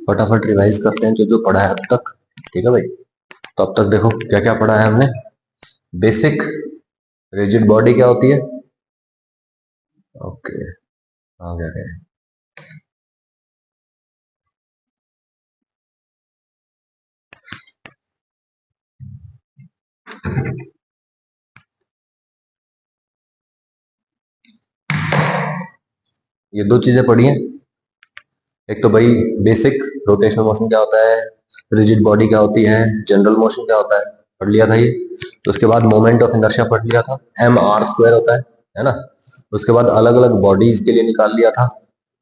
फटाफट रिवाइज करते हैं जो जो पढ़ा है अब तक। ठीक है भाई, तो अब तक देखो क्या क्या पढ़ा है हमने। बेसिक रिजिड बॉडी क्या होती है? ओके, आ गया। ये दो चीजें पढ़ी हैं। एक तो भाई बेसिक रोटेशनल मोशन क्या होता है, रिजिड बॉडी क्या होती है, जनरल मोशन क्या होता है, पढ़ लिया था ये। तो उसके बाद मोमेंट ऑफ इनर्शिया पढ़ लिया था, एम आर स्क्वायर होता है ना। उसके बाद अलग अलग बॉडीज के लिए निकाल लिया था।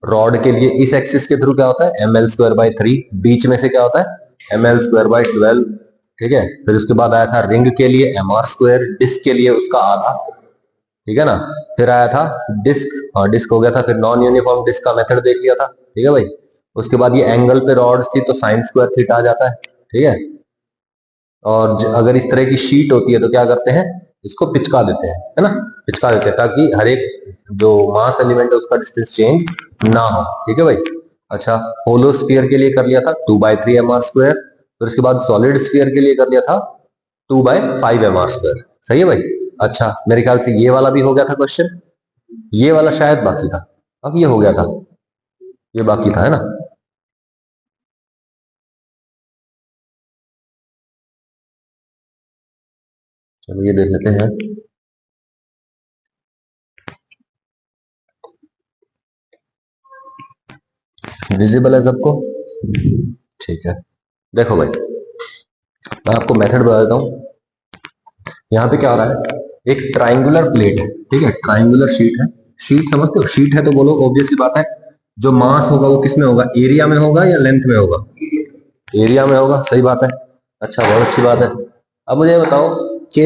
रॉड के लिए इस एक्सिस के थ्रू क्या होता है, एम एल स्क्वायर बाई 3, बीच में से क्या होता है, एम एल स्क्वायर बाई 12। ठीक है, फिर उसके बाद आया था रिंग के लिए एम आर स्क्वायर, डिस्क के लिए उसका आधा। ठीक है ना। फिर आया था डिस्क, हाँ डिस्क हो गया था। फिर नॉन यूनिफॉर्म डिस्क का मेथड देख लिया था। ठीक है भाई। उसके बाद ये एंगल पे रॉड्स थी तो साइन स्क्वायर थीटा आ जाता है। ठीक है। और अगर इस तरह की शीट होती है तो क्या करते हैं, इसको पिचका देते हैं, है ना। पिचका देते हैं ताकि हर एक जो मास एलिमेंट है उसका डिस्टेंस चेंज ना हो। ठीक है भाई। अच्छा, होलो स्फीयर के लिए कर लिया था 2/3 एम आर स्क्वायर। फिर उसके बाद सॉलिड स्फीयर के लिए कर लिया था 2/5 एम आर स्क्वायर। सही है भाई। अच्छा, मेरे ख्याल से ये वाला भी हो गया था क्वेश्चन। ये वाला शायद बाकी था। अब ये हो गया था, ये बाकी था, है ना। चलो ये देख लेते हैं। विजिबल है सबको? ठीक है। देखो भाई, मैं आपको मेथड बता देता हूँ। यहाँ पे क्या हो रहा है, एक ट्राइंगुलर प्लेट है। ठीक है, ट्राइंगुलर शीट है। शीट समझते हो, शीट है तो बोलो ऑब्वियस सी बात है, जो मास होगा वो किस में होगा, एरिया में होगा या लेंथ में होगा? एरिया में होगा, सही बात है। अच्छा, बहुत अच्छी बात है। अब मुझे ये बताओ कि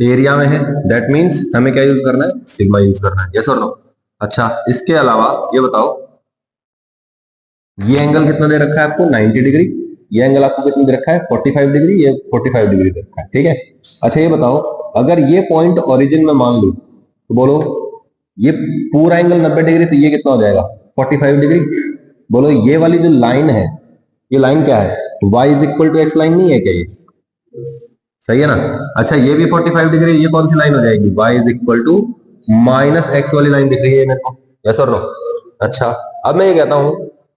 एरिया में है, दैट मीन्स हमें क्या यूज करना है, सिग्मा यूज करना है, यस और नो। अच्छा, इसके अलावा ये बताओ, ये एंगल कितना दे रखा है आपको, 90 डिग्री। ये एंगल आपको कितना दे रखा है, 45 डिग्री। ये 45 डिग्री दे रखा है। ठीक है। अच्छा ये बताओ, अगर ये पॉइंट ओरिजिन में मान लू तो बोलो ये पूरा एंगल 90 डिग्री, तो ये कितना हो जाएगा, 45 डिग्री। बोलो ये वाली जो लाइन है, ये लाइन क्या है, y is equal to X line नहीं है क्या ये? सही है ना। अच्छा, ये भी 45 डिग्री, ये कौन सी लाइन हो जाएगी, y is equal to minus X वाली लाइन दिख रही है मेरे को, यस और नो। अच्छा, अब मैं ये कहता हूं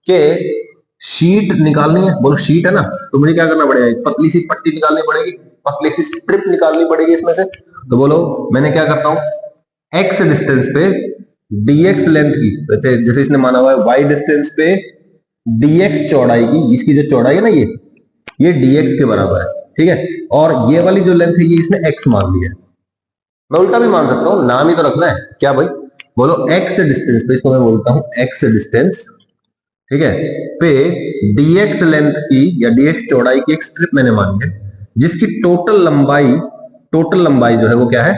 कि शीट निकालनी है। बोलो शीट है ना, तो मुझे क्या करना पड़ेगा, पतली सी पट्टी निकालनी पड़ेगी, पतली सी स्ट्रिप निकालनी पड़ेगी इसमें से। तो बोलो मैंने क्या करता हूं, एक्स डिस्टेंस पे डीएक्स लेंथ की, जैसे जैसे इसने माना हुआ है वाई डिस्टेंस पे डीएक्स चौड़ाई की, इसकी जो चौड़ाई है ना ये डीएक्स के बराबर है। ठीक है। और ये वाली जो लेंथ है ये इसने एक्स मान ली है। मैं उल्टा भी मान सकता हूं, नाम ही तो रखना है क्या भाई। बोलो एक्स डिस्टेंस पे, इसको मैं बोलता हूं एक्स डिस्टेंस, ठीक है, पे डीएक्स लेंथ की या डीएक्स चौड़ाई की एक स्ट्रिप मैंने मानी है, जिसकी टोटल लंबाई जो है वो क्या है,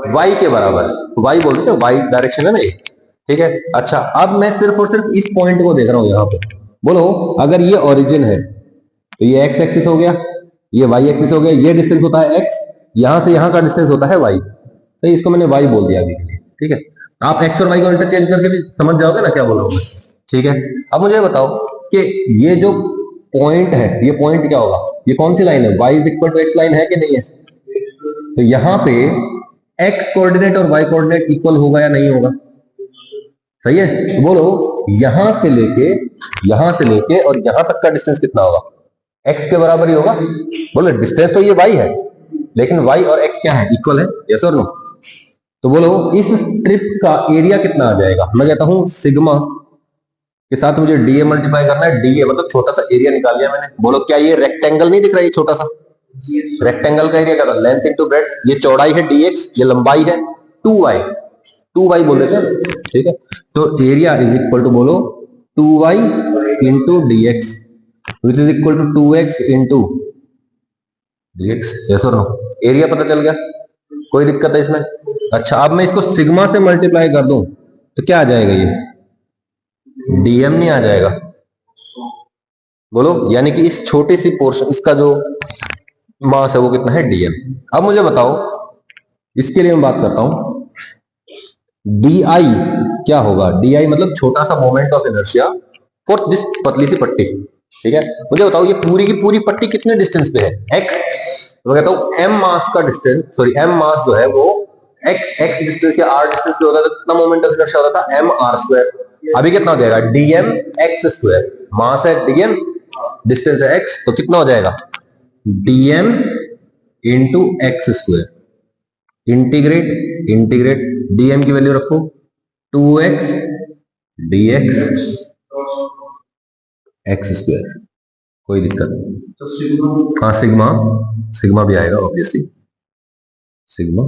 वाई के बराबर है। वाई बोल रहे थे, वाई डायरेक्शन है ना ये। ठीक है। अच्छा, अब मैं सिर्फ और सिर्फ इस पॉइंट को देख रहा हूं यहां पे। बोलो अगर ये ओरिजिन है तो ये एक्स एक्सिस हो गया, ये वाई एक्सिस हो गया, ये डिस्टेंस होता है एक्स, यहां से यहां का डिस्टेंस होता है वाई। तो इसको मैंने वाई बोल दिया अभी के लिए। ठीक है। आप एक्स और वाई को इंटरचेंज करके भी समझ जाओगे ना क्या बोल रहा हूं मैं। ठीक है। अब मुझे बताओ कि ये जो पॉइंट है, ये पॉइंट क्या होगा, ये कौन सी लाइन है, Y is equal to X line है कि नहीं है? तो यहां पे एक्स कोऑर्डिनेट और वाई कोऑर्डिनेट इक्वल होगा या नहीं होगा? सही है। तो बोलो यहां से लेके और यहां तक का डिस्टेंस कितना होगा, एक्स के बराबर ही होगा। बोलो डिस्टेंस तो ये वाई है, लेकिन वाई और एक्स क्या है, इक्वल है, यस और नो। तो बोलो इस स्ट्रिप का एरिया कितना आ जाएगा। मैं कहता हूं सिग्मा के साथ मुझे डीए मल्टीप्लाई करना है। डीए मतलब छोटा सा एरिया निकाल लिया मैंने। बोलो क्या ये रेक्टेंगल नहीं दिख रहा है, ये छोटा सा रेक्टेंगल का एरिया क्या था, लेंथ इंटू ब्रेड्थ। ये चौड़ाई है डीएक्स, ये लंबाई है 2y बोल देते हैं। ठीक है। तो एरिया इज इक्वल टू बोलो 2y into DX, which is equal to 2x into DX, yes और नो। एरिया पता चल गया, कोई दिक्कत है इसमें? अच्छा, अब मैं इसको सिग्मा से मल्टीप्लाई कर दूं तो क्या आ जाएगा, ये डीएम नहीं आ जाएगा? बोलो, यानी कि इस छोटी सी पोर्शन, इसका जो मास है वो कितना है, डीएम। अब मुझे बताओ, इसके लिए मैं बात करता हूं, डी आई क्या होगा, डी आई मतलब छोटा सा moment of inertia for this पतली सी पट्टी। ठीक है, मुझे बताओ ये पूरी की पूरी पट्टी कितने डिस्टेंस पे है, एक्स। तो मैं कहता हूं एम मास का डिस्टेंस, सॉरी एम मास जो है वो एक्स डिस्टेंस या आर डिस्टेंस पे होता था, कितना मोमेंट ऑफ इनर्शिया होता था, एम आर स्क्वायर। अभी कितना हो जाएगा, डीएम एक्स स्क्वायर, मास है डीएम, डिस्टेंस है एक्स, तो कितना हो जाएगा, DM into x square, integrate integrate, DM की वैल्यू रखो 2x dx एक्स स्क्वायर, कोई दिक्कत नहीं। हाँ सिग्मा, सिग्मा भी आएगा ऑब्वियसली, सिग्मा,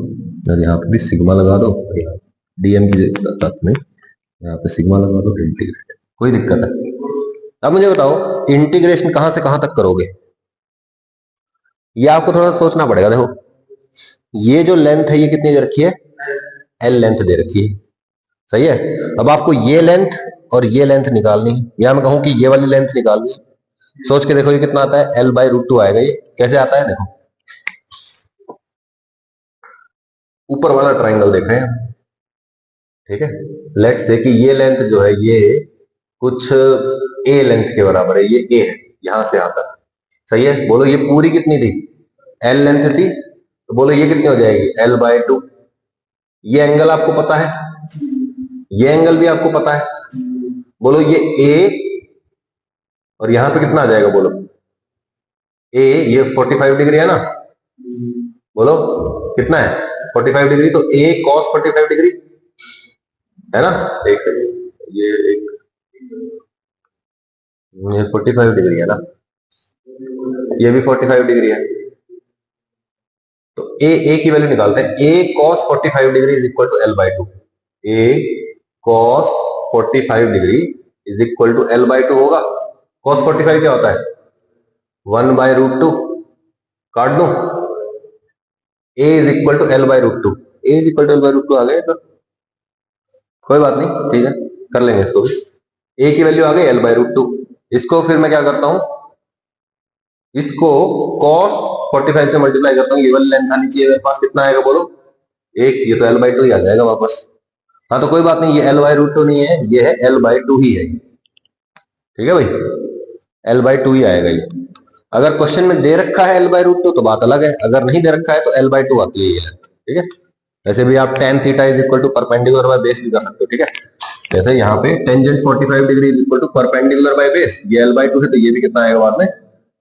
और यहाँ पे भी सिग्मा लगा दो, डीएम की जरूरत नहीं, यहाँ पे सिग्मा लगा दो, इंटीग्रेट, कोई दिक्कत है। अब मुझे बताओ इंटीग्रेशन कहां से कहां तक करोगे, ये आपको थोड़ा सोचना पड़ेगा। देखो ये जो लेंथ है ये कितनी दे रखी है, एल लेंथ दे रखी है, सही है। अब आपको ये लेंथ और ये लेंथ निकालनी है, या मैं कहूं कि ये वाली लेंथ निकालनी है। सोच के देखो ये कितना आता है, L/√2 आएगा। ये कैसे आता है, देखो ऊपर वाला ट्राइंगल देख रहे हैं, ठीक है। लेट्स से कि ये लेंथ जो है ये कुछ ए लेंथ के बराबर है, ये ए है यहां से यहां तक, सही है। बोलो ये पूरी कितनी थी, एल लेंथ थी, तो बोलो ये कितनी हो जाएगी, L/2। ये एंगल आपको पता है, ये एंगल भी आपको पता है, बोलो ये ए और यहां पे कितना आ जाएगा, बोलो ए, ये 45 डिग्री है ना, बोलो कितना है 45 डिग्री, तो ए cos 45 डिग्री है ना, एक सेकंड, ये 45 डिग्री है ना, ये भी 45 डिग्री है, तो ए की वैल्यू निकालते हैं, A cos 45 degree is equal to L/2, A cos 45 degree is equal to L/2 होगा। cos 45 क्या होता है, 1/√2, काट दो, a is equal to L/√2, a is equal to L/√2 आ गए, तो कोई बात नहीं, ठीक है कर लेंगे इसको भी। a की वैल्यू आ गई L/√2, इसको फिर मैं क्या करता हूं, इसको cos 45 से मल्टीप्लाई करता हूं, ये वाली लेंथ आनी चाहिए मेरे पास, कितना आएगा बोलो, एक, ये तो L/2 ही आ जाएगा वापस। हाँ तो कोई बात नहीं, ये L/√2 नहीं है, ये है L/2 ही है, ठीक है भाई, L/2 ही आएगा ये। अगर क्वेश्चन में दे रखा है L/√2 तो बात अलग है, अगर नहीं दे रखा है तो L/2 आती है ये लेंथ, ठीक है। वैसे भी आप tan theta is equal to perpendicular by base भी कर सकते हो, ठीक है। जैसे यहाँ पे tangent 45 degree is equal to perpendicular by base, ये L/2 है, तो ये भी कितना आएगा बाद में,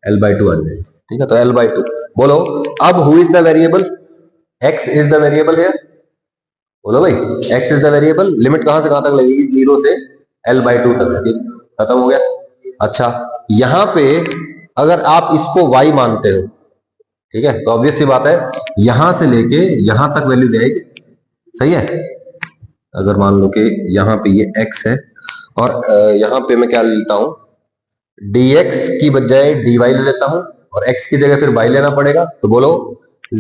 L/2 आ जाएगा, ठीक है। तो L/2, बोलो अब who is the variable, x is the variable है, बोलो भाई x is the variable, limit कहां से कहां तक लगेगी, 0 से L/2 तक, ठीक, खत्म हो गया। अच्छा यहां पे अगर आप इसको y मानते हो, ठीक है, तो ऑब्वियस सी बात है यहां से लेके यहां तक वैल्यू जाएगी, सही है। अगर मान लो कि यहां पे ये x है और यहां पे मैं क्या लेता हूं, dx की बजाय dy ले लेता हूं, और x की जगह फिर y लेना पड़ेगा, तो बोलो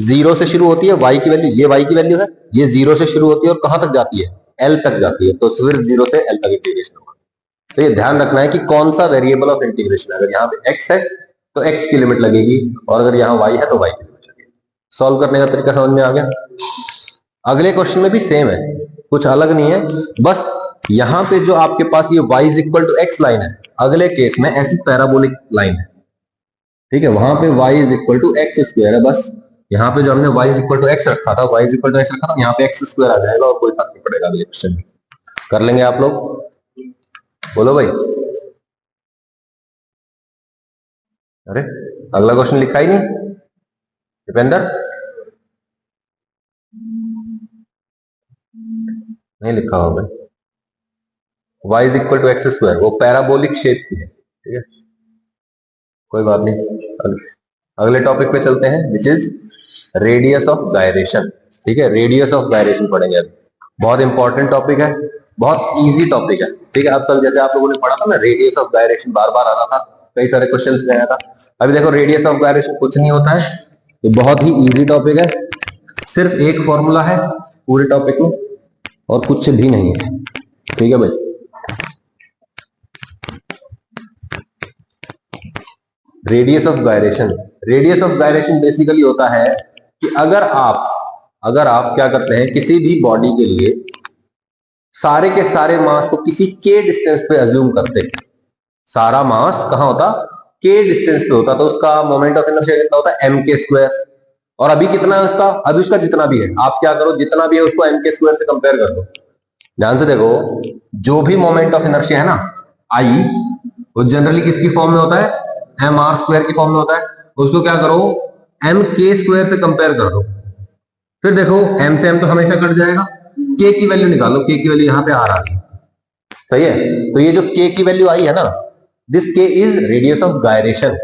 0 से शुरू होती है y की वैल्यू, ये y की वैल्यू है, ये 0 से शुरू होती है और कहां तक जाती है, l तक जाती है, तो फिर 0 से l तक इंटीग्रेशन होगा। तो ये ध्यान रखना है कि कौन सा वेरिएबल ऑफ इंटीग्रेशन, अगर यहाँ पे x है तो x की लिमिट लगेगी, और अगर यहाँ y है तो y की लिमिट लगेगी। सॉल्व करने का तरीका समझ में आ गया। अगले क्वेश्चन में भी सेम है, कुछ अलग नहीं है, बस यहाँ पे जो आपके पास ये y is equal to X line है, अगले केस में ऐसी पैराबोलिक लाइन है, ठीक है, वहां पे y is equal to X square है, बस यहाँ पे जो हमने y is equal to X रखा था, y is equal to X रखा था, यहाँ पे एक्स स्क्वायर आ जाएगा और कोई फर्क नहीं पड़ेगा। अगले क्वेश्चन में कर लेंगे आप लोग, बोलो भाई। अरे अगला क्वेश्चन लिखा ही नहीं दीपेंद्र, नहीं लिखा होगा, y is equal to X square, वो पैराबोलिक शेप की है, ठीक है, कोई बात नहीं। अगले टॉपिक पे चलते हैं, which is radius of gyration, ठीक है, रेडियस ऑफ गायरेशन पढ़ेंगे अभी, बहुत इंपॉर्टेंट टॉपिक है, बहुत इजी टॉपिक है, ठीक है। अब तक जैसे आप लोगों ने पढ़ा था ना, रेडियस ऑफ गायरेशन बार बार आ रहा था, कई सारे क्वेश्चन आया था। अभी देखो रेडियस ऑफ गायरेशन कुछ नहीं होता है, तो बहुत ही इजी टॉपिक है, सिर्फ एक फॉर्मूला है पूरे टॉपिक में और कुछ भी नहीं है, ठीक है भाई। Radius of gyration, radius of gyration basically होता है कि अगर आप क्या करते हैं, किसी भी बॉडी के लिए सारे के सारे मास को किसी के डिस्टेंस पे अज्यूम करते, सारा मास कहां होता, के डिस्टेंस पे होता, तो उसका मोमेंट ऑफ इनर्शिया कितना होता है, एम के स्क्वायर। और अभी कितना है उसका, अभी उसका जितना भी है, आप क्या करो, जितना भी है उसको एम के स्क्वायर से कंपेयर कर दो। ध्यान से देखो, जो भी मोमेंट ऑफ इनर्शिया है ना आई, वो जनरली किसकी फॉर्म में होता है, एम आर स्क्वायर की फॉर्म में होता है। उसको क्या करो, एम के स्क्वायर से कंपेयर कर दो। फिर देखो एम से एम तो हमेशा कट जाएगा, के की वैल्यू निकालो, के की वैल्यू यहां पे आ रही है, सही है। तो ये जो के की वैल्यू आई है ना, दिस के इज रेडियस ऑफ गायरेशन।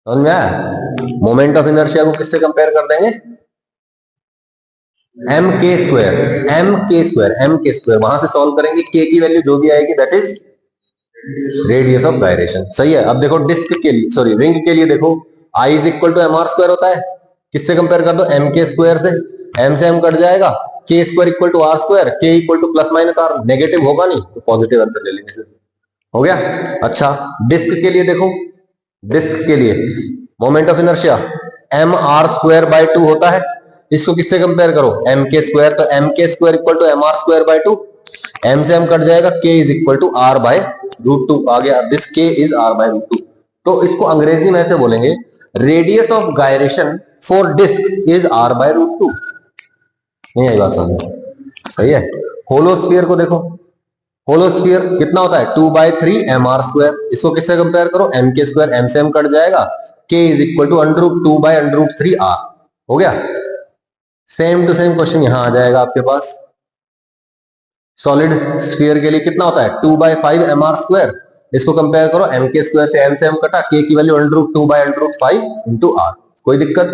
समझ में आया? मोमेंट ऑफ इनर्शिया को किससे कंपेयर कर देंगे, M K square, M K square, M K square, वहां से सॉल्व करेंगे, के की वैल्यू जो भी आएगी that is radius of gyration. सही है। अब देखो डिस्क के लिए, सॉरी रिंग के लिए देखो, I is equal to M R square होता है, किससे कंपेयर कर दो, एम के स्क्वायर से, एम से एम कट जाएगा, K square equal to R square, K equal to plus minus R, negative होगा नहीं तो पॉजिटिव आंसर ले लेंगे, हो गया। अच्छा डिस्क के लिए देखो, डिस्क के लिए moment of inertia M R square by 2 होता है, इसको किससे कंपेयर करो, एम के स्क्वायर, तो M K square equal to M R square by 2, M से एम कट जाएगा, K is equal to R by root 2 आ गया, दिस के इज आर बाय रूट 2। तो इसको अंग्रेजी में ऐसे बोलेंगे, radius of gyration for disk is R by root 2। नहीं आई बात समझ में? सही है। होलोस्फीयर को देखो, होलोस्फीयर कितना होता है, 2/3 एम आर स्क्वायर, इसको किससे कंपेयर करो, एम के स्क्वायर, एम से एम कट जाएगा, K is equal to √2/√3 are, हो गया। सेम टू सेम क्वेश्चन यहां आ जाएगा आपके पास, सॉलिड स्फीयर के लिए कितना होता है, 2/5 एम आर स्क्वायर, इसको कंपेयर करो, एम के स्क्वायर से एम कटा, के की वैल्यू √2/√5 इंटू आर, कोई दिक्कत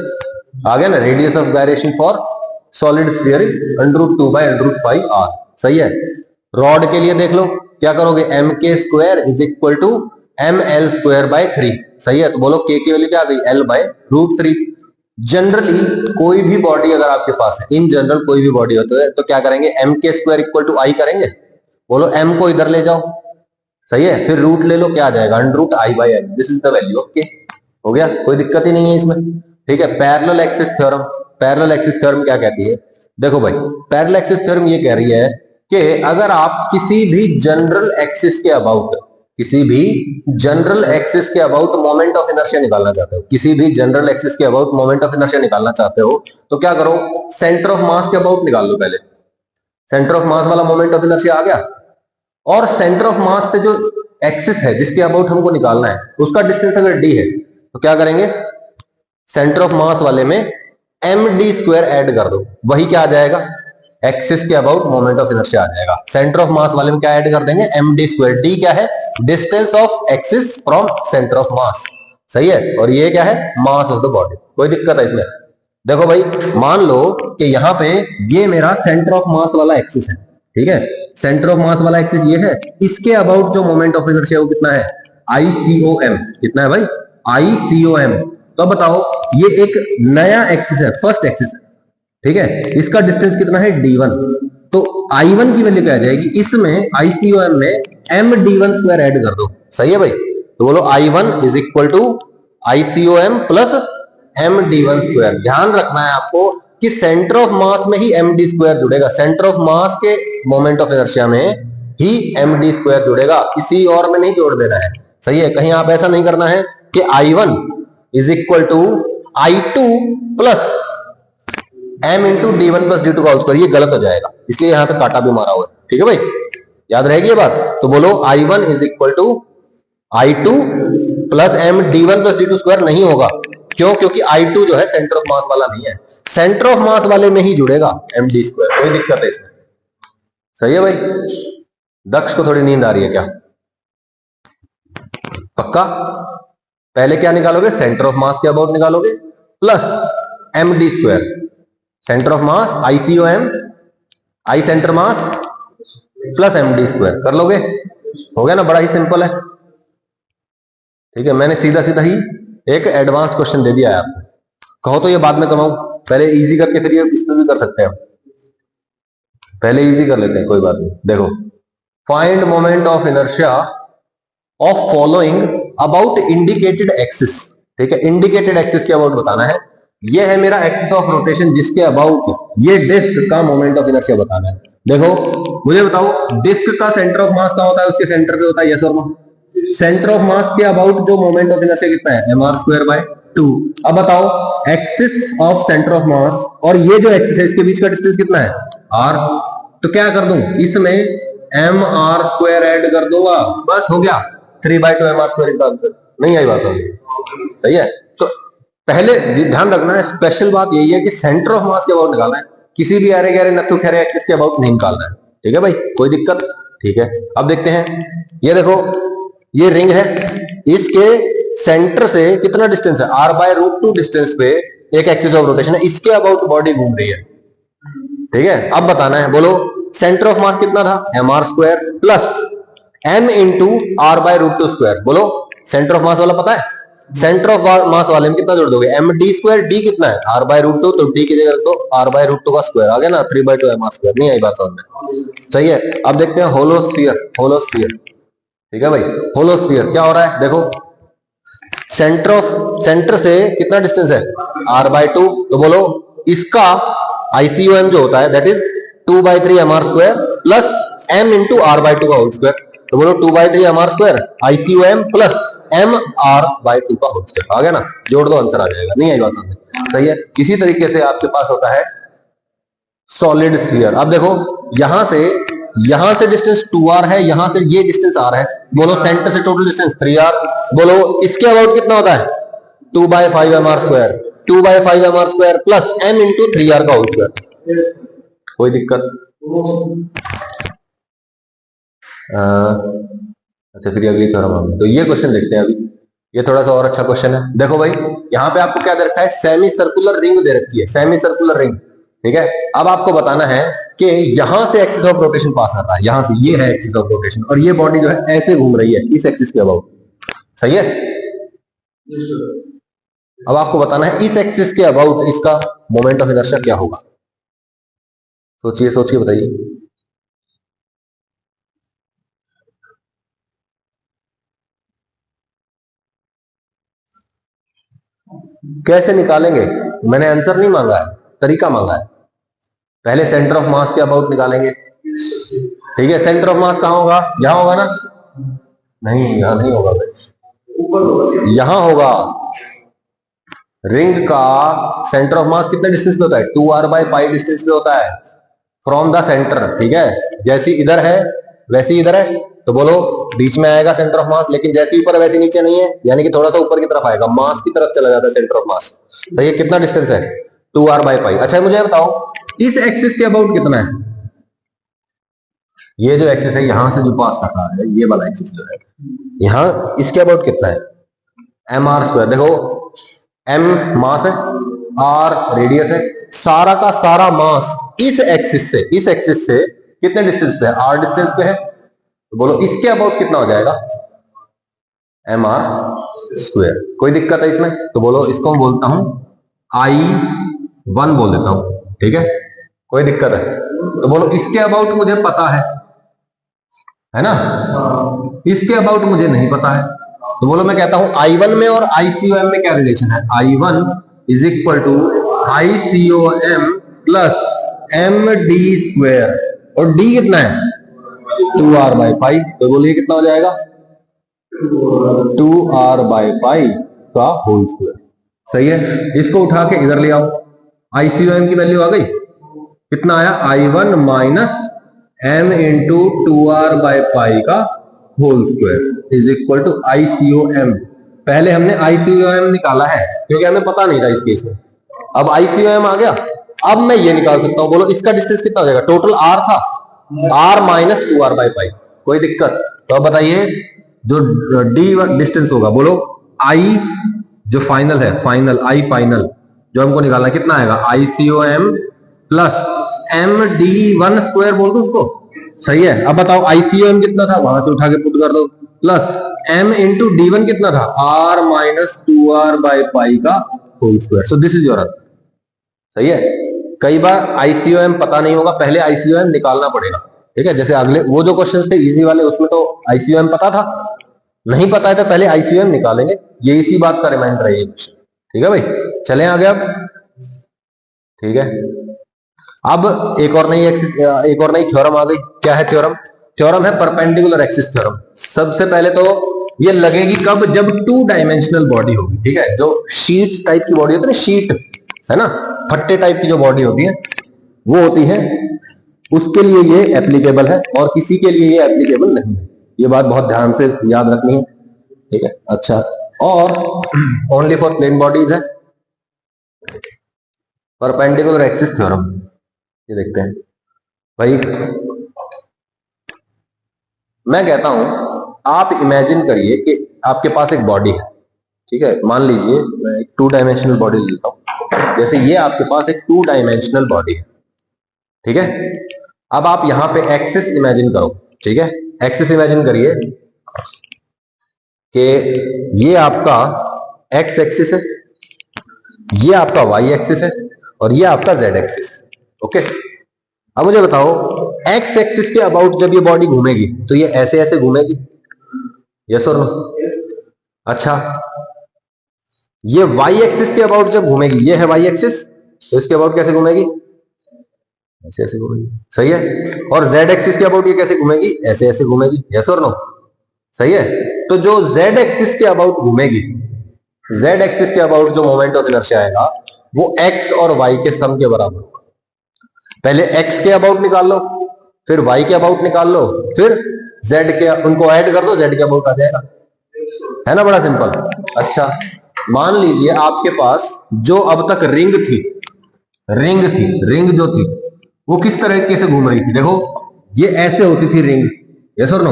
आ गया ना। Radius of gyration for solid sphere is √2/√5 R, सही है। रॉड के लिए देख लो, क्या करोगे, M K square is equal to M L square by 3, सही है। तो बोलो के की वैल्यू क्या आ गई, L/√3। जनरली कोई भी बॉडी अगर आपके पास है, इन जनरल कोई भी बॉडी होती है, तो क्या करेंगे, M K square equal to आई करेंगे, बोलो एम को इधर ले जाओ, सही है, फिर रूट ले लो, क्या आ जाएगा, √I/L, this is the value of के, हो गया, कोई दिक्कत ही नहीं है इसमें, ठीक है। Parallel axis theorem, parallel axis theorem क्या कहती है, देखो भाई, पैरेलल एक्सिस थ्योरम ये कह रही है कि अगर आप किसी भी जनरल एक्सिस के अबाउट, किसी भी जनरल एक्सिस के अबाउट मोमेंट ऑफ इनर्शिया निकालना चाहते हो, किसी भी जनरल एक्सिस के अबाउट मोमेंट ऑफ इनर्शिया निकालना चाहते हो, तो क्या करो, सेंटर ऑफ मास के अबाउट निकाल लो पहले, सेंटर ऑफ मास वाला मोमेंट ऑफ इनर्शिया आ गया, और सेंटर ऑफ मास से जो एक्सिस है जिसके अबाउट हमको निकालना है, उसका डिस्टेंस अगर d है, तो क्या करेंगे, सेंटर ऑफ मास वाले में एम डी स्क्वायर एड कर दो, वही क्या आ जाएगा, एक्सिस के अबाउट मोमेंट ऑफ इनर्शिया आ जाएगा। सेंटर ऑफ मास वाले में क्या ऐड कर देंगे, एम डी स्क्वायर, डी क्या है, distance of axis from centre of मास, सही है, और ये क्या है, मास ऑफ द बॉडी, कोई दिक्कत है इसमें। देखो भाई, मान लो कि यहाँ पे ये मेरा सेंटर ऑफ मास वाला एक्सिस है, ठीक है, सेंटर ऑफ मास वाला एक्सिस ये है, इसके अबाउट जो मोमेंट ऑफ इनर्शिया वो कितना है, ICOM, कितना है भाई, ICOM। तो बताओ, ये एक नया एक्सिस है, फर्स्ट एक्सिस है, ठीक है, इसका डिस्टेंस कितना है, d1, तो I1 की वैल्यू क्या आ जाएगी, इसमें ICOM में md1 स्क्वायर ऐड कर दो, सही है भाई। तो बोलो I1 is equal to ICOM plus md1 square. ध्यान रखना है आपको कि सेंटर ऑफ मास में ही md स्क्वायर जुड़ेगा, सेंटर ऑफ मास के मोमेंट ऑफ इनर्शिया में ही md स्क्वायर जुड़ेगा, किसी और में नहीं जोड़ देना है, सही है। कहीं आप ऐसा नहीं करना है कि I1 is equal to I2 plus m into d1 plus d2 का होल स्क्वायर, ये गलत हो जाएगा, इसलिए यहां पे काटा भी मारा हुआ है, ठीक है भाई, याद रहेगी ये बात। तो बोलो I1 is equal to I2 plus m d1 plus d2 square नहीं होगा, क्यों, क्योंकि I2 जो है सेंटर ऑफ मास वाला नहीं है, सेंटर ऑफ मास वाले में ही जुड़ेगा md स्क्वायर, कोई दिक्कत है इसमें, सही है भाई। दक्ष को थोड़ी नींद आ रही है क्या, पक्का? पहले क्या निकालोगे, सेंटर ऑफ मास के अबाउट निकालोगे plus md square, centre of mass ICOM, I centre mass plus md square, कर लोगे, हो गया ना, बड़ा ही सिंपल है, ठीक है। मैंने सीधा सीधा ही एक एडवांस क्वेश्चन दे दिया है आपको, कहो तो ये बाद में कमाऊं, पहले इजी करके फिर ये इसमें भी कर सकते हैं, पहले इजी कर लेते हैं, कोई बात नहीं। देखो, find moment of inertia of following about indicated axis, ठीक है, इंडिकेटेड एक्सिस के अबाउट बताना है, ये है मेरा एक्सिस ऑफ रोटेशन जिसके अबाउट ये डिस्क का मोमेंट ऑफ इनर्शिया बताना है। देखो मुझे बताओ डिस्क का सेंटर ऑफ मास कहाँ होता है, उसके सेंटर पे होता है, यस और नो। सेंटर ऑफ मास के अबाउट जो मोमेंट ऑफ इनर्शिया कितना है, mr²/2। अब बताओ एक्सिस ऑफ सेंटर ऑफ मास और ये जो एक्सिस है इसके बीच का डिस्टेंस कितना है, r। तो क्या कर दूं, इसमें mr² ऐड कर दूंगा, बस हो गया 3/2 mr² इसका आंसर। नहीं आई बात होगी, सही है। तो पहले ध्यान रखना है, स्पेशल बात यही है कि सेंटर ऑफ मास के अबाउट निकालना है, किसी भी अरे गहरे नत्थु खैरे एक्सिस के अबाउट नहीं निकालना है, ठीक है भाई, कोई दिक्कत। ठीक है, अब देखते हैं, ये देखो ये रिंग है, इसके सेंटर से कितना डिस्टेंस है, r/√2 डिस्टेंस पे एक एक्सिस ऑफ रोटेशन है, इसके अबाउट बॉडी घूम रही है, ठीक है। अब बताना है, बोलो सेंटर ऑफ मास कितना था, mr² plus m into r/√2²। बोलो सेंटर ऑफ मास वाला पता है, सेंटर ऑफ मास वाले में कितना जोड़ दोगे, md², d कितना है r/√2, तो d की जगह तो r/√2 का स्क्वायर आ गया ना, 3/2 mr²। नहीं आई बात समझ में, सही है। अब देखते हैं होलोस्फीयर, ठीक है भाई। होलोस्फीयर क्या हो रहा है, देखो सेंटर से कितना डिस्टेंस है, r/2। तो बोलो इसका ICOM जो होता है that is 2/3 mr² plus m into r/2 का होल स्क्वायर। तो बोलो 2/3 mr² ICOM प्लस mr/2 का होल स्क्वायर, आ गया ना, जोड़ दो आंसर आ जाएगा। नहीं आई बात समझ, सही है। इसी तरीके से आपके पास होता है सॉलिड स्फीयर। अब देखो यहां से डिस्टेंस 2r है, यहां से ये डिस्टेंस r है, बोलो सेंटर से टोटल डिस्टेंस 3r। बोलो इसके अबाउट कितना होता है, 2/5 mr², 2/5 mr² plus m into 3r का होल स्क्वायर। कोई दिक्कत, अच्छा फिर अगली थ्योरम। तो ये क्वेश्चन देखते हैं अभी, ये थोड़ा सा और अच्छा क्वेश्चन है। देखो भाई यहाँ पे आपको क्या दे रखा है, सेमी सर्कुलर रिंग दे रखी है, सेमी सर्कुलर रिंग, ठीक है। अब आपको बताना है कि यहां से एक्सिस ऑफ रोटेशन पास कर रहा है, यहां से ये है एक्सिस ऑफ रोटेशन, और ये बॉडी जो है ऐसे घूम रही है इस एक्सिस के अबाउट, सही है। अब आपको बताना है इस एक्सिस के अबाउट इसका मोमेंट ऑफ इनर्शिया क्या होगा। सोचिए बताइए। कैसे निकालेंगे, मैंने आंसर नहीं मांगा है, तरीका मांगा है। पहले सेंटर ऑफ मास के अबाउट निकालेंगे, ठीक है। सेंटर ऑफ मास कहां होगा, यहां होगा ना, नहीं यहां नहीं होगा भाई, यहां होगा। रिंग का सेंटर ऑफ मास कितने डिस्टेंस पे होता है, 2r/π डिस्टेंस पे होता है फ्रॉम द सेंटर, ठीक है। जैसी इधर है वैसी इधर है, तो बोलो बीच में आएगा सेंटर ऑफ मास, लेकिन जैसे ऊपर वैसे नीचे नहीं है, यानी कि थोड़ा सा ऊपर की तरफ आएगा, मास की तरफ चला जाता है सेंटर ऑफ मास। तो ये कितना डिस्टेंस है, 2r/π। अच्छा मुझे बताओ इस एक्सिस के अबाउट कितना है, ये जो एक्सिस है यहां से जो पास कर रहा है, ये वाला एक्सिस जो है यहां, इसके अबाउट कितना है, mr²। देखो m मास है, r रेडियस है, सारा का सारा मास इस एक्सिस से कितने डिस्टेंस पे है, r डिस्टेंस पे है। तो बोलो इसके अबाउट कितना हो जाएगा, mr²। कोई दिक्कत है इसमें, तो बोलो इसको मैं बोलता हूं I1 बोल देता हूं, ठीक है। कोई दिक्कत है, तो बोलो इसके अबाउट मुझे पता है ना, इसके अबाउट मुझे नहीं पता है। तो बोलो मैं कहता हूं I1 में और ICOM में क्या रिलेशन है, I1 is equal to ICOM plus md², और d कितना है 2r/π। तो बोलिए कितना हो जाएगा 2r/π का होल स्क्वायर, सही है। इसको उठा के इधर ले आओ, ICOM की वैल्यू आ गई, कितना आया, I1 minus m into 2r/π का whole square is equal to ICOM। पहले हमने ICOM निकाला है क्योंकि हमें पता नहीं था इस केस में, अब ICOM आ गया, अब मैं ये निकाल सकता हूं। बोलो इसका डिस्टेंस कितना हो जाएगा, टोटल r था, r माइनस 2r/π। कोई दिक्कत, तो अब बताइए जो d डिस्टेंस होगा, बोलो I जो फाइनल है, I फाइनल जो हमको निकालना है कितना आएगा, ICOM प्लस md1² बोल दो उसको, सही है। अब बताओ ICOM कितना था, वहां से उठा के पुट कर दो, प्लस m इंटू d1 कितना था, r माइनस 2r/π का whole square. So this is your answer, सही है। कई बार ICOM पता नहीं होगा, पहले ICOM निकालना पड़ेगा, ठीक है। जैसे अगले वो जो क्वेश्चंस थे इजी वाले, उसमें तो ICOM पता था, नहीं पता है तो पहले ICOM निकालेंगे, ये इसी बात का रिमाइंडर है ये क्वेश्चन, ठीक है भाई। चलें आगे अब, ठीक है। अब एक और नई थ्योरम आ गई। क्या है थ्योरम? थ्योरम है परपेंडिकुलर एक्सिस थ्योरम। सबसे पहले तो ये लगेगी कब? जब टू डायमेंशनल बॉडी होगी, ठीक है। जो शीट टाइप की बॉडी होती है ना, शीट है ना, फट्टे टाइप की जो बॉडी होती है वो होती है, उसके लिए ये एप्लीकेबल है और किसी के लिए ये एप्लीकेबल नहीं है। ये बात बहुत ध्यान से याद रखनी है, ठीक है। अच्छा, और ओनली फॉर प्लेन बॉडीज है परपेंडिकुलर एक्सिस थ्योरम। ये देखते हैं भाई, मैं कहता हूं आप इमेजिन करिए कि आपके पास एक बॉडी है, ठीक है। मान लीजिए मैं एक टू डायमेंशनल बॉडी लेता हूं, जैसे ये आपके पास एक टू डायमेंशनल बॉडी है, ठीक है। अब आप यहां पे एक्सिस इमेजिन करो, ठीक है। एक्सिस इमेजिन करिए कि ये आपका एक्स एक्सिस है, ये आपका वाई एक्सिस है और ये आपका जेड एक्सिस है, ओके। अब मुझे बताओ, एक्स एक्सिस के अबाउट जब ये बॉडी घूमेगी तो ये ऐसे ऐसे घूमेगी, यस और नो? अच्छा, ये वाई एक्सिस के अबाउट जब घूमेगी, ये है वाई एक्सिस, तो इसके अबाउट कैसे घूमेगी? ऐसे ऐसे घूमेगी, सही है। और जेड एक्सिस के अबाउट ये कैसे घूमेगी? ऐसे ऐसे घूमेगी, यस और नो? सही है। तो जो जेड एक्सिस के अबाउट घूमेगी, जेड एक्सिस के अबाउट जो मोमेंट ऑफ इनर्शिया आएगा वो एक्स और वाई के सम के बराबर होगा। पहले एक्स के अबाउट निकाल लो, फिर वाई के अबाउट निकाल लो, फिर जेड के, उनको ऐड कर दो, जेड के अबाउट आ जाएगा, है ना? बड़ा सिंपल। अच्छा, मान लीजिए आपके पास जो अब तक रिंग जो थी वो किस तरीके से घूम रही थी? देखो, ये ऐसे होती थी रिंग, यस और नो?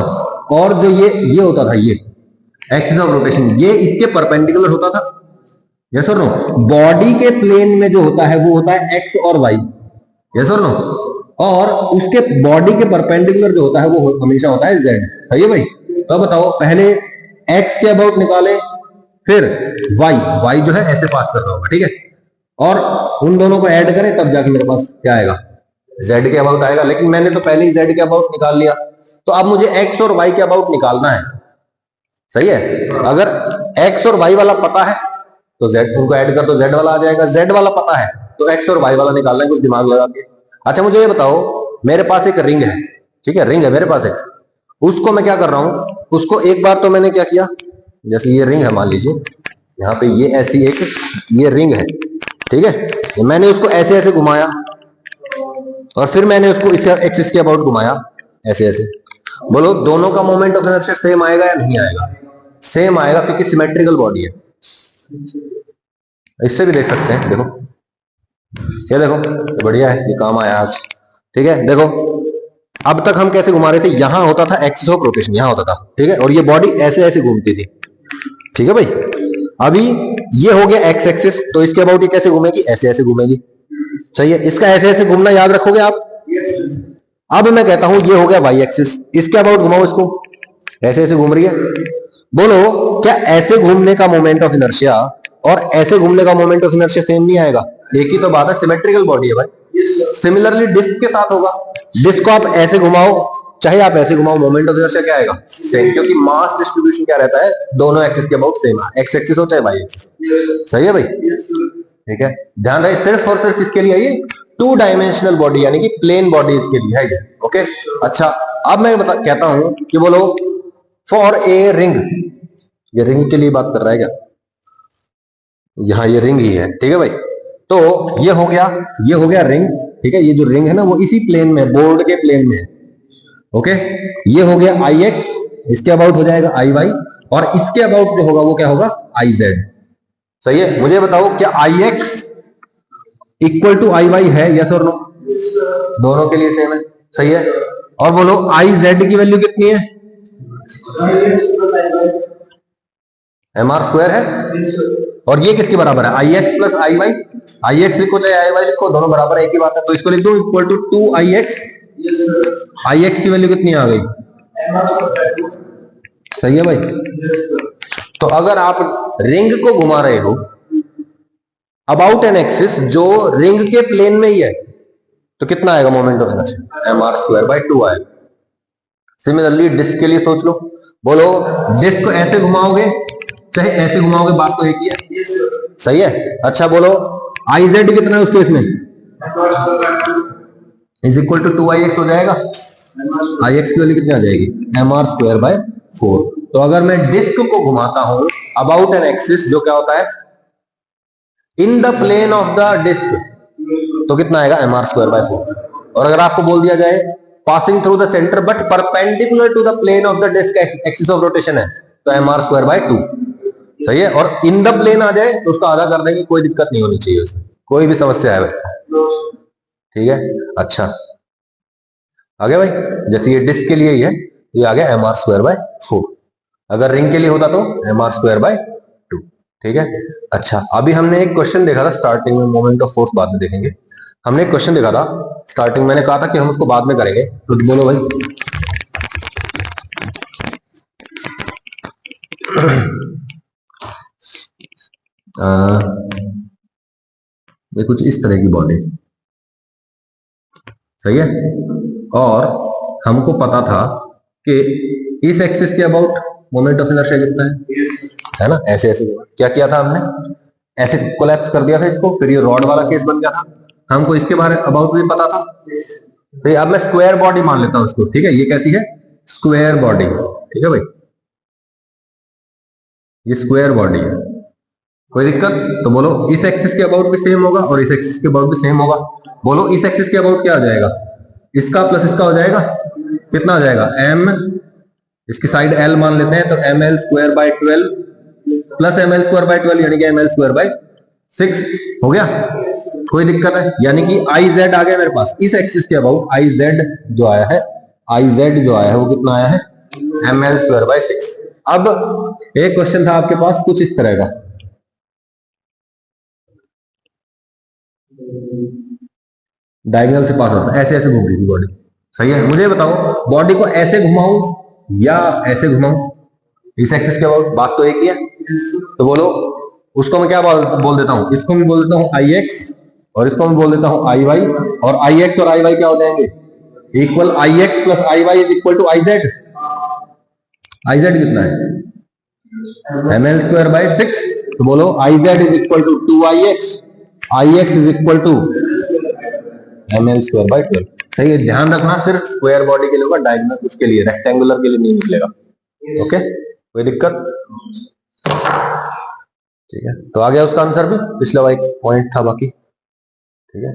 और जो ये होता था, ये एक्सिस ऑफ रोटेशन, ये इसके परपेंडिकुलर होता था, यस और नो? बॉडी के प्लेन में जो होता है वो होता है एक्स और वाई, यस और नो? और उसके बॉडी के परपेंडिकुलर जो होता है वो हमेशा होता है जेड, सही है भाई? तो बताओ, पहले एक्स के अबाउट निकाले, फिर वाई जो है ऐसे पास करना होगा, ठीक है। और उन दोनों को ऐड करें तब जाके मेरे पास क्या आएगा? जेड के अबाउट आएगा। लेकिन मैंने तो पहले ही जेड के अबाउट निकाल लिया, तो अब मुझे एक्स और वाई के अबाउट निकालना है, सही है। अगर एक्स और वाई वाला पता है तो जेड, उनको ऐड कर दो, जेड वाला आ जाएगा। जेड वाला पता है तो एक्स और वाई वाला निकालना है, कुछ दिमाग लगा के। अच्छा, मुझे ये बताओ, मेरे पास एक रिंग है, ठीक है, रिंग है मेरे पास एक, उसको मैं क्या कर रहा हूं, उसको एक बार तो मैंने क्या किया, जैसे ये रिंग है, मान लीजिए यहाँ पे ये ऐसी एक ये रिंग है, ठीक है। तो मैंने उसको ऐसे ऐसे घुमाया और फिर मैंने उसको इस एक्सिस के अबाउट घुमाया, ऐसे ऐसे। बोलो, दोनों का मोमेंट ऑफ इनर्शिया सेम आएगा या नहीं आएगा? सेम आएगा, क्योंकि सिमेट्रिकल बॉडी है। इससे भी देख सकते हैं, देखो ये देखो, बढ़िया है, ये काम आया आज, ठीक है। देखो, अब तक हम कैसे घुमा रहे थे, यहां होता था एक्सिस ऑफ रोटेशन, यहां होता था, ठीक है, और ये बॉडी ऐसे ऐसे घूमती थी, ठीक है भाई। अभी ये हो गया एक्स एक्सिस, तो इसके अबाउट ये कैसे घूमेगी? ऐसे ऐसे घूमेगी, सही है। इसका ऐसे ऐसे घूमना याद रखोगे आप? अब मैं कहता हूं ये हो गया वाई एक्सिस, इसके अबाउट घुमाओ इसको, ऐसे ऐसे घूम रही है। बोलो, क्या ऐसे घूमने का मोमेंट ऑफ इनर्शिया और ऐसे घूमने का मोमेंट ऑफ इनर्शिया सेम नहीं आएगा? एक ही तो बात है, सिमेट्रिकल बॉडी है भाई। सिमिलरली डिस्क के साथ होगा, डिस्क को आप ऐसे घुमाओ चाहे आप ऐसे घुमाओ, मोमेंट ऑफ इनर्शिया क्या आएगा? सेम, क्योंकि मास डिस्ट्रीब्यूशन क्या रहता है, दोनों एक्सिस के अबाउट सेम है, एक्स एक्सिस हो चाहे वाई एक्सिस, सही है भाई? ठीक है, ध्यान रहे, सिर्फ और सिर्फ किसके लिए? ये टू डायमेंशनल बॉडी यानी कि प्लेन बॉडीज के लिए है ये, ओके। अच्छा, अब मैं कहता हूं कि बोलो, फॉर ए रिंग, ये रिंग के लिए बात कर रहा है क्या? यहां ये रिंग ही है, ठीक है भाई। तो ये हो गया रिंग, ठीक है। ये जो रिंग है ना वो इसी प्लेन में, बोर्ड के प्लेन में है, ओके। ये हो गया आई एक्स, इसके अबाउट हो जाएगा आई वाई, और इसके अबाउट जो होगा वो क्या होगा? आई जेड, सही है। मुझे बताओ, क्या I X equal to I Y है, यस और नो? दोनों के लिए सेम है, सही है। और बोलो, आई जेड की वैल्यू कितनी है? एम आर स्क्वायर है, और ये किसके बराबर है? आई एक्स प्लस आई वाई। आई एक्स लिखो चाहे आई वाई लिखो, दोनों बराबर है, एक ही बात है, तो इसको लिख दो equal to 2 I X. I X की वैल्यू कितनी आ गई? सही है भाई। तो अगर आप रिंग को घुमा रहे हो अबाउट एन एक्सिस जो रिंग के प्लेन में ही है, तो कितना आएगा moment of inertia? M R square by 2 आएगा। सिमिलरली डिस्क के लिए सोच लो, बोलो, डिस्क को ऐसे घुमाओगे चाहे ऐसे घुमाओगे, बात तो एक ही है, सही है। अच्छा बोलो, आई जेड कितना है उस केस में? इज इक्वल टू 2ix हो जाएगा। ix की वैल्यू कितनी आ जाएगी, mr²/4। तो अगर मैं डिस्क को घुमाता हूं अबाउट एन एक्सिस, जो क्या होता है in the plane of the disk, तो कितना आएगा mr²/4। और अगर आपको बोल दिया जाए passing through the centre but perpendicular to the plane of the disk axis of rotation है, तो mr²/2। सही है। और इन द प्लेन आ जाए तो उसका आधा कर देंगे, कोई दिक्कत नहीं होनी चाहिए उसमें, कोई भी समस्या है ठीक है। अच्छा आगे भाई, जैसे ये डिस्क के लिए ही है तो ये आ गया mr²/4। अगर रिंग के लिए होता तो mr²/2। ठीक है। अच्छा अभी हमने एक क्वेश्चन देखा था स्टार्टिंग में, मोमेंट ऑफ फोर्स बाद में देखेंगे। हमने एक क्वेश्चन देखा था स्टार्टिंग, मैंने कहा था कि हम उसको बाद में करेंगे, तो बोलो भाई ये कुछ इस तरह की बॉडी, सही है। और हमको पता था कि इस एक्सिस के अबाउट मोमेंट ऑफ इनर्शिया कितना है ना। ऐसे ऐसे क्या किया था हमने, ऐसे कोलैप्स कर दिया था इसको, फिर ये रॉड वाला केस बन गया था। हमको इसके बारे अबाउट भी पता था। तो अब मैं स्क्वायर बॉडी मान लेता हूं इसको, ठीक है। ये कैसी है, स्क्वायर बॉडी, ठीक है भाई, ये स्क्वायर बॉडी है, कोई दिक्कत। तो बोलो इस एक्सिस के अबाउट भी सेम होगा और इस एक्सिस के अबाउट भी सेम होगा। बोलो इस एक्सिस के अबाउट क्या आ जाएगा, इसका प्लस इसका हो जाएगा, कितना आ जाएगा m, इसकी साइड l मान लेते हैं, तो ml²/12 प्लस ml²/12 यानी कि ml²/6 हो गया, कोई दिक्कत है। यानी कि iz आ गया मेरे पास इस एक्सिस के अबाउट, iz जो आया है, iz जो आया है वो कितना आया है, ml²/6। अब एक क्वेश्चन था आपके पास कुछ इस तरह का, डायगोनल से पास होता है, ऐसे ऐसे घूम रही थी बॉडी, सही है। मुझे बताओ बॉडी को ऐसे घुमाऊं या ऐसे घुमाऊं इस एक्सिस के अबाउट, बात तो एक ही है। तो बोलो उसको मैं क्या बोल देता हूं, इसको मैं बोल देता हूं ix और इसको मैं बोल देता हूं iy, और ix और iy क्या हो जाएंगे, इक्वल ix प्लस iy is equal to iz। iz कितना है, ml²/6। तो बोलो iz is equal to 2ix, ix is equal to ml²/12। सही है, ध्यान रखना सिर्फ स्क्वायर बॉडी के लिए होगा, डायगोनल उसके लिए, रेक्टेंगुलर के लिए नहीं निकलेगा। ओके कोई दिक्कत, ठीक है। तो आ गया उसका आंसर भी, पिछला वाला एक पॉइंट था बाकी, ठीक है।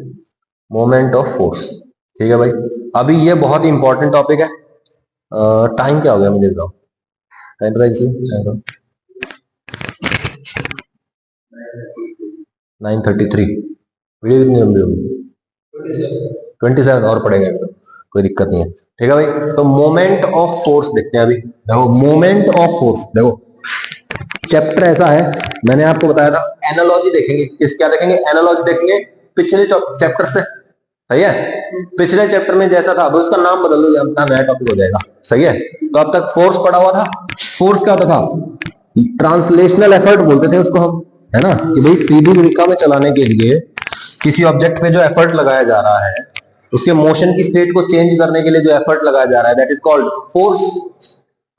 मोमेंट ऑफ फोर्स, ठीक है भाई। अभी ये बहुत ही इंपॉर्टेंट टॉपिक है। टाइम क्या हो गया मुझे बताओ, टाइम पता है 9:33। वीडियो कितनी लंबी होगी, 27 और पड़ेगा, कोई दिक्कत नहीं है, ठीक है भाई। तो मोमेंट ऑफ फोर्स देखते हैं अभी। देखो मोमेंट ऑफ फोर्स, देखो चैप्टर ऐसा है, मैंने आपको बताया था एनालॉजी देखेंगे, किस क्या देखेंगे, एनालॉजी देखेंगे पिछले चैप्टर से, सही है। पिछले चैप्टर में जैसा था अब उसका नाम बदल दो, अपना नया टॉपिक हो जाएगा, सही है। तो अब तक फोर्स पड़ा हुआ था, फोर्स क्या होता था, ट्रांसलेशनल एफर्ट बोलते थे उसको हम, है ना, कि भाई सीधी रेखा में चलाने के लिए किसी ऑब्जेक्ट पे जो एफर्ट लगाया जा रहा है, उसके मोशन की स्टेट को चेंज करने के लिए जो एफर्ट लगाया जा रहा है, दैट इज कॉल्ड फोर्स।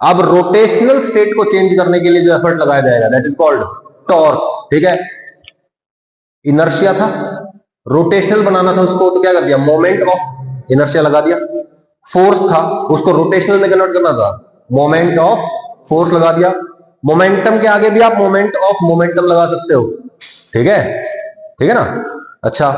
अब रोटेशनल स्टेट को चेंज करने के लिए जो एफर्ट लगाया जाएगा, दैट इज कॉल्ड टॉर्क, ठीक है। इनर्शिया था, रोटेशनल बनाना था उसको, तो क्या कर दिया, मोमेंट ऑफ इनर्शिया लगा दिया। फोर्स था, उसको रोटेशनल में कन्वर्ट करना था, मोमेंट ऑफ फोर्स लगा दिया। मोमेंटम के आगे भी आप मोमेंट ऑफ मोमेंटम लगा सकते हो, ठीक है, ठीक है ना। अच्छा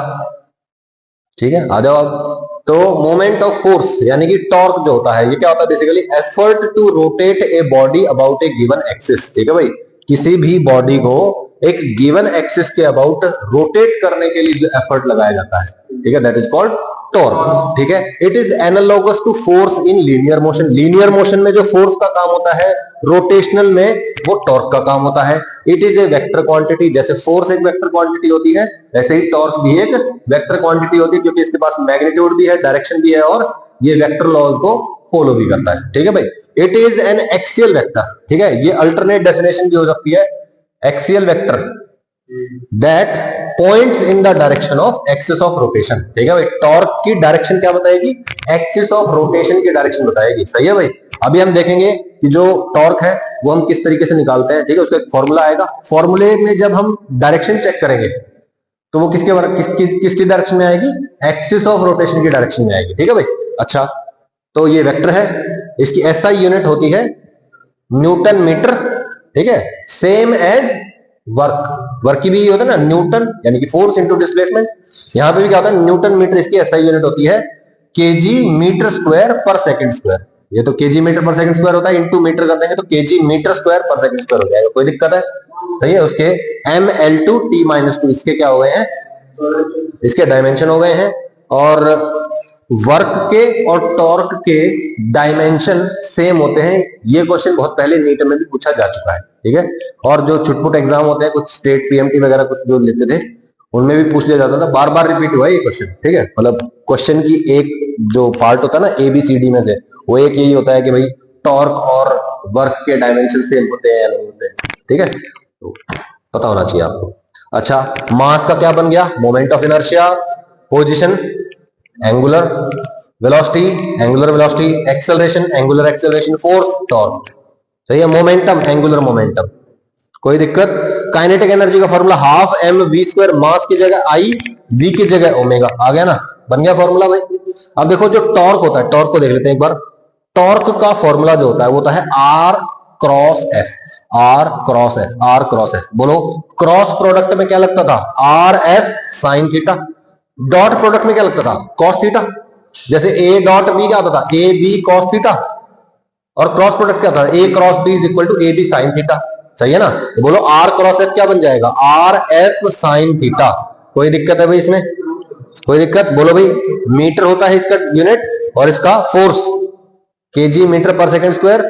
ठीक है, आ जाओ अब। तो मोमेंट ऑफ फोर्स यानी कि टॉर्क जो होता है, ये क्या होता है basically, effort to rotate a body about a given axis, ठीक है भाई। किसी भी बॉडी को एक गिवन एक्सिस के अबाउट रोटेट करने के लिए जो एफर्ट लगाया जाता है, ठीक है, दैट इज कॉल्ड टॉर्क, ठीक है। It is analogous to force in linear motion. Linear motion में जो फोर्स का काम होता है, रोटेशनल में वो टॉर्क का काम होता है। It is A vector quantity, जैसे फोर्स एक वेक्टर क्वांटिटी होती है, ऐसे ही टॉर्क भी एक वेक्टर क्वांटिटी होती है, क्योंकि इसके पास मैग्नीट्यूड भी है, डायरेक्शन भी है, और ये वेक्टर लॉज को फॉलो भी करता है, ठीक है भाई। It is an axial vector, ठीक है, ये अल्टरनेट डेफिनेशन भी हो सकती है, axial vector that points in the direction of axis of rotation, ठीक है भाई। टॉर्क की डायरेक्शन क्या बताएगी, एक्सिस ऑफ रोटेशन की डायरेक्शन बताएगी, सही है भाई। अभी हम देखेंगे कि जो टॉर्क है वो हम किस तरीके से निकालते हैं, ठीक है। उसका एक फॉर्मूला आएगा, फॉर्मूले में जब हम डायरेक्शन चेक करेंगे तो वो किसकी डायरेक्शन में आएगी, एक्सिस ऑफ रोटेशन की डायरेक्शन में आएगी, ठीक है भाई। अच्छा, तो ये वेक्टर है, इसकी एसआई यूनिट होती है न्यूटन मीटर, ठीक है, सेम एज वर्क। वर्क की भी होता है ना न्यूटन, यानी कि फोर्स इनटू डिस्प्लेसमेंट। यहां पे भी क्या होता है, न्यूटन मीटर, इसकी एसआई यूनिट होती है KG metre square per second square. ये तो केजी मीटर पर सेकंड स्क्वायर होता है, इनटू मीटर कर देंगे तो KG metre square per second square हो जाएगा। कोई दिक्कत है? सही है। उसके ml2t-2 इसके क्या हो गए हैं, इसके डायमेंशन हो गए हैं। और वर्क के और टॉर्क के डायमेंशन सेम होते हैं। ये क्वेश्चन बहुत पहले नीट में भी पूछा जा चुका है, ठीक है। और जो छुटपुट एग्जाम होते हैं, कुछ स्टेट पीएमटी वगैरह कुछ जो लेते थे, उनमें भी पूछ लिया जाता था। बार बार रिपीट हुआ है ये क्वेश्चन, ठीक है। मतलब क्वेश्चन की एक जो पार्ट होता है ना ABCD में से, वो एक यही होता है कि भाई टॉर्क और वर्क के डायमेंशन सेम होते हैं या नहीं होते, ठीक है। तो पता होना चाहिए आपको। अच्छा, मास का क्या बन गया, moment of inertia, position, angular velocity, angular velocity, acceleration, angular acceleration, force, torque. सही है। Momentum, angular momentum. कोई दिक्कत? काइनेटिक एनर्जी का formula half M V square, mass की जगह आई, वी की जगह ओमेगा। आ गया ना, बन गया फॉर्मूला भाई। अब देखो जो टॉर्क होता है, टॉर्क को देख लेते हैं एक बार। टॉर्क का फॉर्मूला जो होता है वो होता है R cross F. R cross F, R cross F. बोलो, क्रॉस प्रोडक्ट में क्या लगता था, R F sine theta. Dot product में क्या लगता था, कॉस थीटा। जैसे ए डॉट बी क्या होता था, ए बी कॉस थीटा। और क्रॉस प्रोडक्ट क्या था, A cross B is equal to A B sine theta. सही है ना। तो बोलो आर क्रॉस एफ क्या बन जाएगा, आर एफ साइन थीटा। कोई दिक्कत है भाई इसमें? कोई दिक्कत? बोलो भाई, मीटर होता है इसका यूनिट और इसका फोर्स केजी मीटर पर सेकंड स्क्वायर।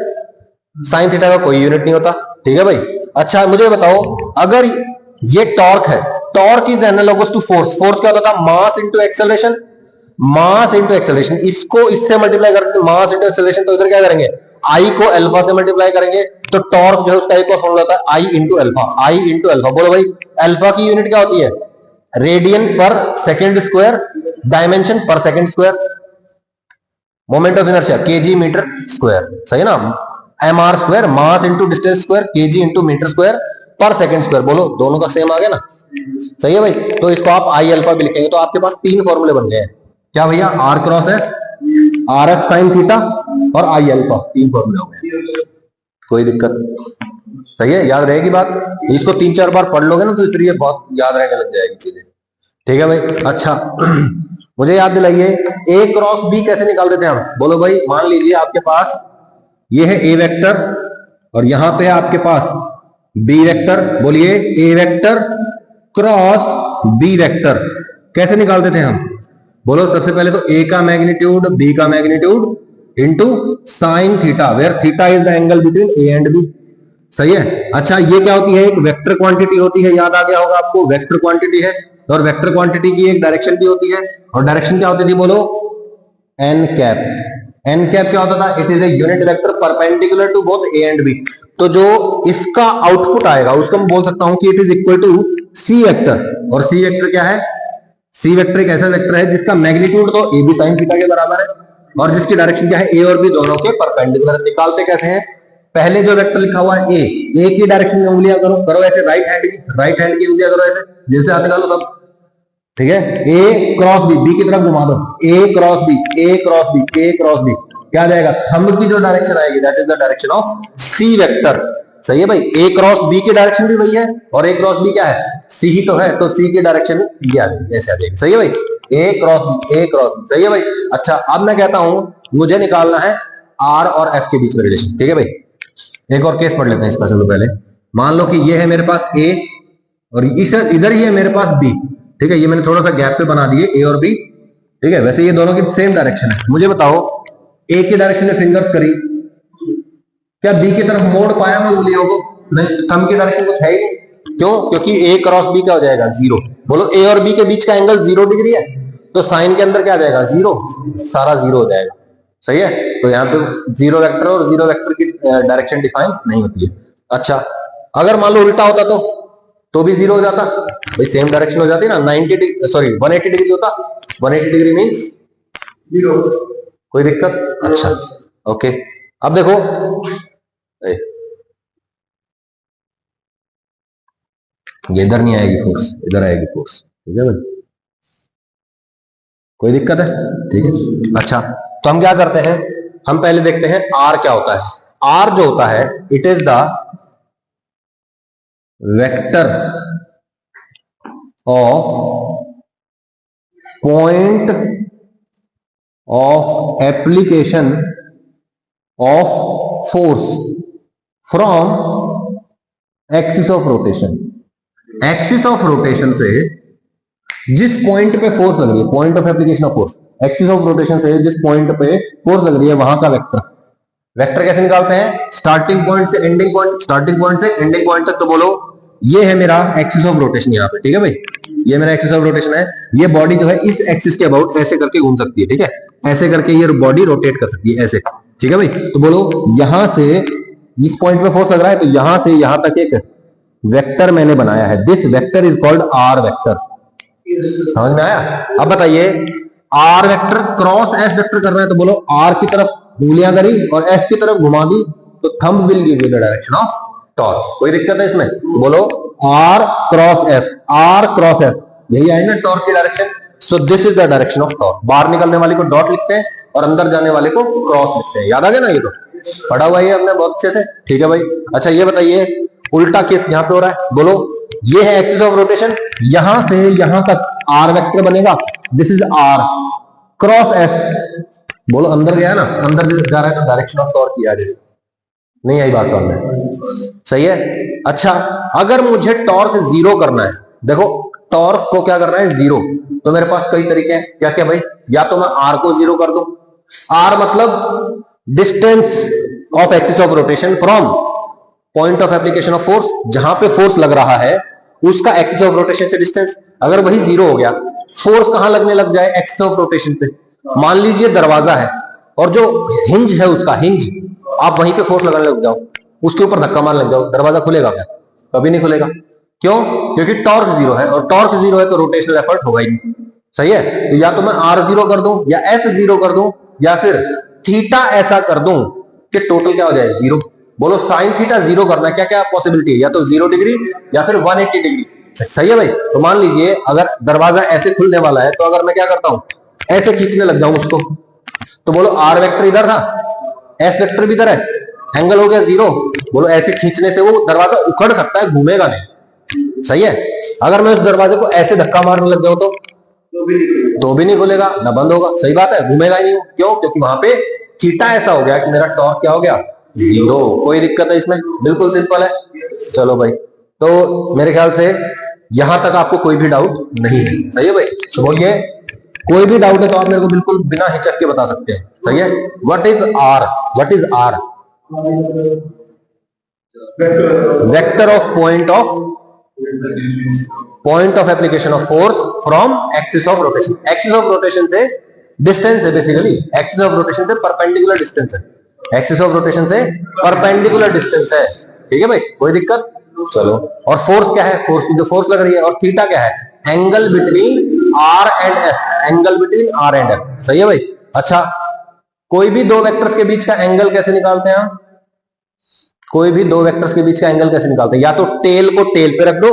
साइन थीटा का कोई यूनिट नहीं होता, ठीक है भाई। अच्छा मुझे बताओ, अगर ये टॉर्क है, torque is analogous to force. Force क्या होता था, mass into acceleration. Mass into acceleration, इसको इससे मल्टीप्लाई करते हैं, मास इंटू एक्सेलरेशन। तो इधर क्या करेंगे, आई को अल्फा से मल्टीप्लाई करेंगे, तो टॉर्क जो है उसका एक और फॉर्मूला होता है आई इंटू अल्फा। आई इंटू अल्फा। बोलो भाई, अल्फा की यूनिट क्या होती है, radian per second square, dimension per second square, moment of inertia KG metre square. सही है ना। mr square, mass into distance square, KG into metre square per second square. बोलो, दोनों का सेम आ गया ना। सही है भाई। तो इसको आप आई अल्फा भी लिखेंगे, तो आपके पास तीन फॉर्मूले बन गए। क्या भैया, R cross F, R F sine theta और आई अल्फा, तीन फॉर्मूले हो गए। कोई दिक्कत? सही है, याद रहेगी बात। इसको तीन चार बार पढ़ लोगे ना तो फिर ये बहुत याद रहने लग जाएगी चीजें, ठीक है भाई। अच्छा मुझे याद दिलाइए, ए क्रॉस बी कैसे निकाल देते हैं हम। बोलो भाई, मान लीजिए आपके पास ये है ए वेक्टर और यहां पे है आपके पास बी वेक्टर। बोलिए, ए वेक्टर क्रॉस बी वेक्टर कैसे निकाल देते हैं हम। बोलो, सबसे पहले तो ए का मैग्नीट्यूड, बी का magnitude into sine theta, where theta is the angle between A and B. सही है। अच्छा, ये क्या होती है, एक वेक्टर क्वांटिटी होती है, याद आ गया होगा आपको, वेक्टर क्वांटिटी है। और वेक्टर क्वांटिटी की एक डायरेक्शन भी होती है, और डायरेक्शन क्या होती थी, बोलो, एन कैप। एन कैप क्या होता था, it is a unit vector perpendicular to both A and B. तो जो इसका आउटपुट आएगा उसको मैं बोल सकता हूं कि it is equal to C vector. और सी वेक्टर क्या है, सी वेक्टर एक ऐसा वेक्टर है जिसका मैग्नीट्यूड तो ए बी साइन थीटा के बराबर है, और जिसकी डायरेक्शन क्या है, ए और बी दोनों के परपेंडिकुलर। निकालते कैसे हैं, पहले जो वेक्टर लिखा हुआ है ए की डायरेक्शन में उंगलियां करो, करो ऐसे, राइट हैंड की उंगलियां करो ऐसे, जैसे हाथ निकालो तब, ठीक है। ए क्रॉस बी की तरफ घुमा दो, A cross B, A cross B, A cross B, क्या जाएगा, थंब की जो डायरेक्शन आएगी that is the direction of C vector. सही है भाई। ए क्रॉस बी की डायरेक्शन भी वही है, और ए क्रॉस बी क्या है, सी ही तो है, तो सी की डायरेक्शन ये आ जाएगी, ऐसे आ जाएगी। सही है भाई, A cross B, A cross B. सही है भाई। अच्छा, अब मैं कहता हूं मुझे निकालना है आर और एफ के बीच में रिलेशन, ठीक है भाई। एक और केस पढ़ लेते हैं इसका। चलो पहले मान लो कि ये है मेरे पास ए और इस इधर ही है मेरे पास बी, ठीक है। ये मैंने थोड़ा सा गैप पे बना दिए ए और बी, ठीक है। वैसे ये दोनों की सेम डायरेक्शन है। मुझे बताओ, ए की डायरेक्शन में फिंगर्स करी, क्या बी की तरफ मोड़ पाया मैं उंगलियों को, नहीं, थंब की डायरेक्शन कुछ है ही नहीं। क्यों, क्योंकि ए क्रॉस बी क्या हो जाएगा, जीरो। बोलो, ए और बी के बीच का एंगल 0 डिग्री है, तो साइन के अंदर क्या आ जाएगा, जीरो, सारा जीरो हो जाएगा। सही है। तो यहाँ पे जीरो वेक्टर और जीरो वेक्टर की डायरेक्शन डिफाइन नहीं होती है। अच्छा, अगर मान लो उल्टा होता तो भी जीरो हो जाता भाई, सेम डायरेक्शन हो जाती ना, 90 डिग्री, सॉरी 180 डिग्री होता। 180 डिग्री मींस जीरो। कोई दिक्कत? अच्छा ओके। अब देखो, ये इधर नहीं आएगी फोर्स, इधर आएगी फोर्स, ठीक है भाई। कोई दिक्कत है? ठीक है। अच्छा, तो हम क्या करते हैं, हम पहले देखते हैं आर क्या होता है। आर जो होता है, it is the vector of point of application of force from axis of rotation. Axis of rotation से जिस पॉइंट पे फोर्स लग रही है, point of application of force, axis of rotation से जिस पॉइंट पे फोर्स लग रही है वहां का वेक्टर। वेक्टर कैसे निकालते हैं? स्टार्टिंग पॉइंट से एंडिंग पॉइंट, स्टार्टिंग पॉइंट से एंडिंग पॉइंट तक। तो बोलो ये है मेरा एक्सिस ऑफ रोटेशन यहाँ पे, ठीक है भाई, ये मेरा एक्सिस ऑफ रोटेशन है। ये बॉडी जो है इस एक्सिस के अबाउट ऐसे करके घूम सकती है, ठीक है, ऐसे करके ये बॉडी रोटेट कर सकती है ऐसे, ठीक है भाई। तो बोलो यहां से इस पॉइंट पे फोर्स लग रहा है, तो यहां से यहां तक एक वेक्टर मैंने बनाया है। This vector is called R vector. समझ में आया? अब बताइए, R vector cross F vector करना है, तो बोलो आर की तरफ उंगलियां करी और एफ की तरफ घुमा दी, तो thumb will give you the direction of torque. कोई दिक्कत है इसमें? तो बोलो R cross F, R cross F, यही आई ना टॉर्क की direction. So this is the direction of torque. बाहर निकलने वाले को डॉट लिखते हैं और अंदर जाने वाले को क्रॉस लिखते हैं। याद आ गया ना? ये तो पढ़ा हुआ है हमने बहुत अच्छे से, ठीक है भाई। अच्छा ये बताइए, उल्टा केस यहां पे हो रहा है। बोलो ये है एक्सिस ऑफ रोटेशन, यहां से यहां तक आर वेक्टर बनेगा, this is R cross F. बोलो अंदर गया ना, अंदर जा रहा है तो डायरेक्शन ऑफ टॉर्क किया जाएगा। नहीं आई बात समझ में? सही है। अच्छा, अगर मुझे टॉर्क जीरो करना है, देखो टॉर्क को क्या करना है? जीरो। तो मेरे पास कई तरीके हैं। क्या क्या भाई? या तो मैं आर को जीरो कर दूं, आर मतलब distance of axis of rotation from point of application of force, जहां पे फोर्स लग रहा है उसका एक्सिस ऑफ रोटेशन से डिस्टेंस। अगर वही जीरो हो गया, फोर्स कहां लगने लग जाए? एक्सिस ऑफ रोटेशन पे। मान लीजिए दरवाजा है और जो हिंज है उसका हिंज, आप वहीं पे फोर्स लगाने लग जाओ, उसके ऊपर धक्का मारने लग जाओ, दरवाजा खुलेगा क्या? कभी नहीं खुलेगा। क्यों? क्योंकि टॉर्क जीरो है, और टॉर्क जीरो है तो रोटेशनल एफर्ट होगा ही नहीं। सही है। तो या तो मैं आर जीरो कर दूं, या एफ जीरो कर दूं, या फिर थीटा ऐसा कर दूं कि टोटल क्या हो जाए? जीरो। बोलो साइन थीटा जीरो करना है, क्या क्या पॉसिबिलिटी है? या तो 0 डिग्री या फिर 180 डिग्री। सही है भाई। तो मान लीजिए अगर दरवाजा ऐसे खुलने वाला है, तो अगर मैं क्या करता हूं, ऐसे खींचने लग जाऊं उसको, तो बोलो आर वेक्टर इधर था, एफ वेक्टर भी इधर है, एंगल हो गया जीरो। बोलो ऐसे खींचने से वो दरवाजा उखड़ सकता है, घूमेगा नहीं। सही है। अगर मैं उस दरवाजे को ऐसे धक्का मारने लग जाऊं तो भी नहीं खुलेगा, ना बंद होगा। सही बात है, घूमेगा ही नहीं। क्यों? क्योंकि वहां पे थीटा ऐसा हो गया कि मेरा टॉर्क क्या हो गया? जीरो। कोई दिक्कत है इसमें? बिल्कुल सिंपल है। चलो भाई, तो मेरे ख्याल से यहां तक आपको कोई भी डाउट नहीं है। सही है भाई? तो बोलिए, कोई भी डाउट है तो आप मेरे को बिल्कुल बिना हिचक के बता सकते हैं। सही है। What is R? What is R? Vector of point of application of force from axis of rotation. Axis of rotation से डिस्टेंस है बेसिकली, एक्सिस ऑफ रोटेशन से परपेंडिकुलर डिस्टेंस है, एक्सिस ऑफ रोटेशन से परपेंडिकुलर डिस्टेंस है। ठीक है भाई? कोई दिक्कत? चलो, और फोर्स क्या है? फोर्स की जो फोर्स लग रही है, और थीटा क्या है? Angle between R and F, angle between R and F. सही है भाई? अच्छा, कोई भी दो वेक्टर्स के बीच का एंगल कैसे निकालते हैं? कोई भी दो वेक्टर्स के बीच का एंगल कैसे निकालते हैं? या तो टेल को टेल पे रख दो,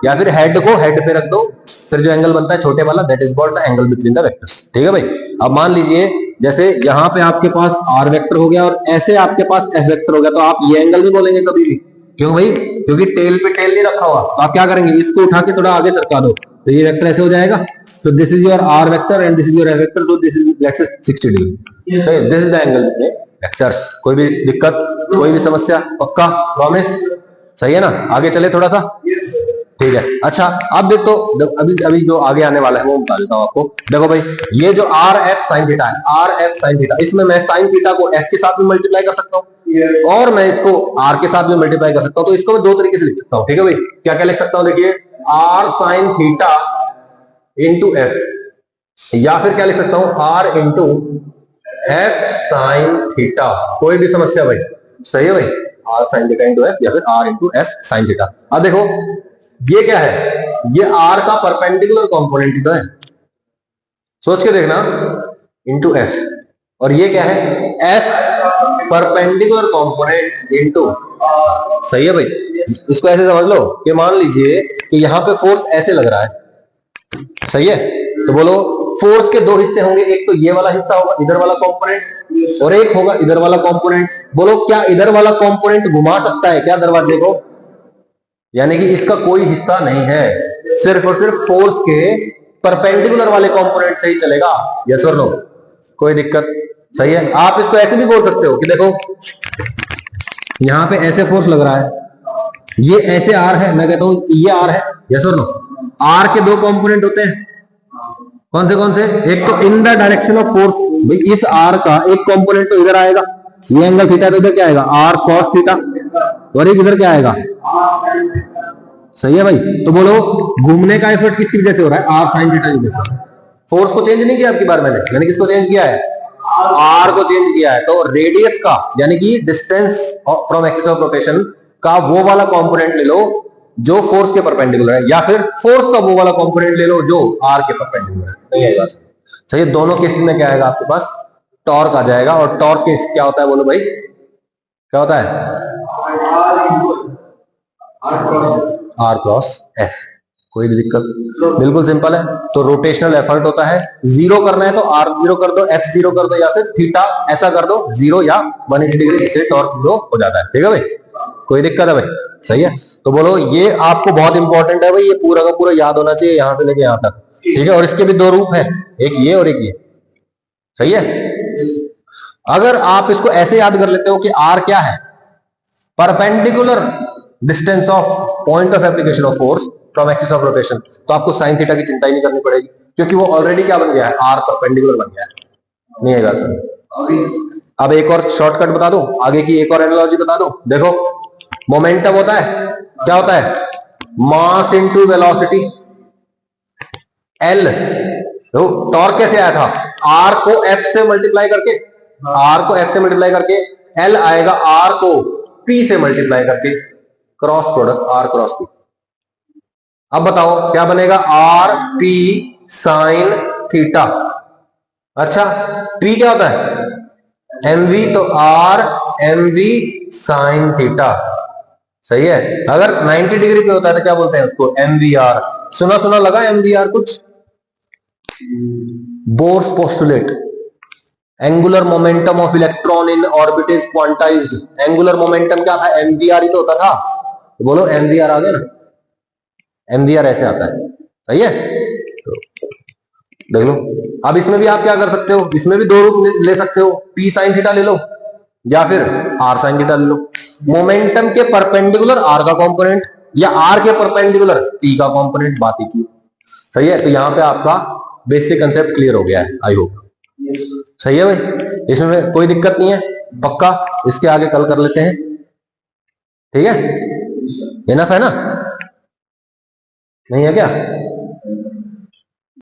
या फिर हेड को हेड पे रख दो, फिर जो एंगल बनता है छोटे वाला, that is called the angle between the vectors. ठीक है भाई? अब मान लीजिए जैसे यहां पे आपके पास आर वेक्टर हो गया और ऐसे आपके पास एफ वेक्टर हो गया, तो आप ये एंगल नहीं बोलेंगे कभी भी। क्यों भाई? क्योंकि टेल पे टेल नहीं रखा हुआ। तो आप क्या करेंगे? इसको उठा के थोड़ा आगे सरका दो, तो ये वेक्टर ऐसे हो जाएगा। So this is your R vector and this is your F vector, so this is let's say 60 degree. सही, this is the angle between vectors. कोई भी दिक्कत, कोई भी समस्या? पक्का? प्रॉमिस? सही है ना? आगे चले थोड़ा सा? ठीक है। अच्छा, अब देखो, अभी अभी जो आगे आने वाला है वो बता देता हूं आपको। देखो भाई, ये जो आर एफ साइन थीटा है, आर एफ साइन थीटा, इसमें मैं साइन थीटा को एफ के साथ भी मल्टीप्लाई कर सकता हूँ और मैं इसको आर के साथ भी मल्टीप्लाई कर सकता हूँ। तो इसको मैं दो तरीके से लिख सकता हूँ। ठीक है भाई? क्या क्या लिख सकता हूँ? देखिए, R sine theta into F, या फिर क्या लिख सकता हूँ? R into F sine theta. कोई भी समस्या भाई? सही है भाई? R sine theta into F, या फिर R into F sine theta. अब देखो, ये क्या है? ये आर का परपेंडिकुलर कंपोनेंट ही तो है, सोच के देखना, इंटू एफ। और ये क्या है? F perpendicular component into. सही है भाई? इसको ऐसे समझ लो कि मान लीजिए कि यहां पे फोर्स ऐसे लग रहा है। सही है? तो बोलो फोर्स के दो हिस्से होंगे, एक तो ये वाला हिस्सा होगा इधर वाला कंपोनेंट, और एक होगा इधर वाला कंपोनेंट। बोलो क्या इधर वाला कंपोनेंट घुमा सकता है क्या दरवाजे को? यानी कि इसका कोई हिस्सा नहीं है, सिर्फ और सिर्फ फोर्स के परपेंडिकुलर वाले कंपोनेंट से ही चलेगा। यस और नो? कोई दिक्कत? सही है। आप इसको ऐसे भी बोल सकते हो कि देखो यहां पे ऐसे फोर्स लग रहा है, ये ऐसे आर है, मैं कहता हूं ये आर है। यस और नो? आर के दो कंपोनेंट होते हैं, कौन से? एक तो in the direction of force, भाई इस आर का एक कंपोनेंट तो इधर आएगा, ये एंगल थीटा, तो इधर क्या आएगा आर कॉस थीटा, और एक इधर क्या आएगा। सही है भाई? तो बोलो घूमने का एफर्ट किसकी वजह से हो रहा है? आर साइन थीटा की वजह से। फोर्स को चेंज नहीं किया आपकी बार मैंने किसको चेंज किया है? आर को चेंज किया है। तो रेडियस का यानी कि distance from axis of rotation का वो वाला कंपोनेंट ले लो जो फोर्स के परपेंडिकुलर है, या फिर फोर्स का वो वाला कंपोनेंट ले लो जो आर के परपेंडिकुलर है। नहीं आएगा? सही है। दोनों केसेस में क्या आएगा आपके पास? टॉर्क आ जाएगा। और टॉर्क केस क्या होता है बोलो भाई? क्या होता है? R cross F. कोई भी दिक्कत? बिल्कुल सिंपल है। तो रोटेशनल एफर्ट होता है, जीरो करना है तो आर जीरो कर दो, एफ जीरो कर दो, या फिर थीटा ऐसा कर दो जीरो या 180 डिग्री, इससे टॉर्क जीरो हो जाता है। ठीक है भाई? कोई दिक्कत है भाई? सही है। तो बोलो ये आपको बहुत इंपॉर्टेंट है भाई, ये पूरा का पूरा याद होना चाहिए यहां से लेके यहां तक। ठीक है? और इसके भी दो रूप है, एक ये और एक ये। सही है? अगर आप इसको ऐसे याद कर लेते हो कि आर क्या है? Perpendicular distance of point of application of force from axis of rotation, तो आपको साइन थीटा की चिंता ही नहीं करनी पड़ेगी, क्योंकि वो ऑलरेडी क्या बन गया है? आर परपेंडिकुलर बन गया है। नहीं आएगा सर? अब एक और शॉर्टकट बता दो, आगे की एक और एनालॉजी बता दो। देखो मोमेंटम होता है, क्या होता है? Mass into velocity. एल तो टॉर्क कैसे आया था? आर को एफ से मल्टीप्लाई करके, एल आएगा आर को पी से मल्टीप्लाई करके, cross product R cross P. अब बताओ क्या बनेगा? R P sine theta. अच्छा पी क्या होता है? एमवी, तो आर एमवी साइन थीटा। सही है। अगर 90 डिग्री पे होता है तो क्या बोलते हैं उसको? एमवीआर। सुना लगा एमवीआर कुछ? Bohr's postulate, angular momentum of electron in orbit is quantized. Angular momentum क्या था? एमवीआर ही तो होता था। तो बोलो एमवीआर आ गया ना? एमवीआर ऐसे आता है। सही है? तो देख लो। अब इसमें भी आप क्या कर सकते हो? इसमें भी दो रूप ले सकते हो, पी साइन थीटा ले लो या फिर आर साइन थीटा ले लो। मोमेंटम के परपेंडिकुलर आर का कंपोनेंट या आर के परपेंडिकुलर पी का कंपोनेंट, बात ही की। सही है? तो यहां पे आपका बेसिक कंसेप्ट क्लियर हो गया है, आई होप। सही है भाई? इसमें कोई दिक्कत नहीं है? पक्का? इसके आगे कल कर लेते हैं। ठीक है? इनफ है ना? नहीं है क्या?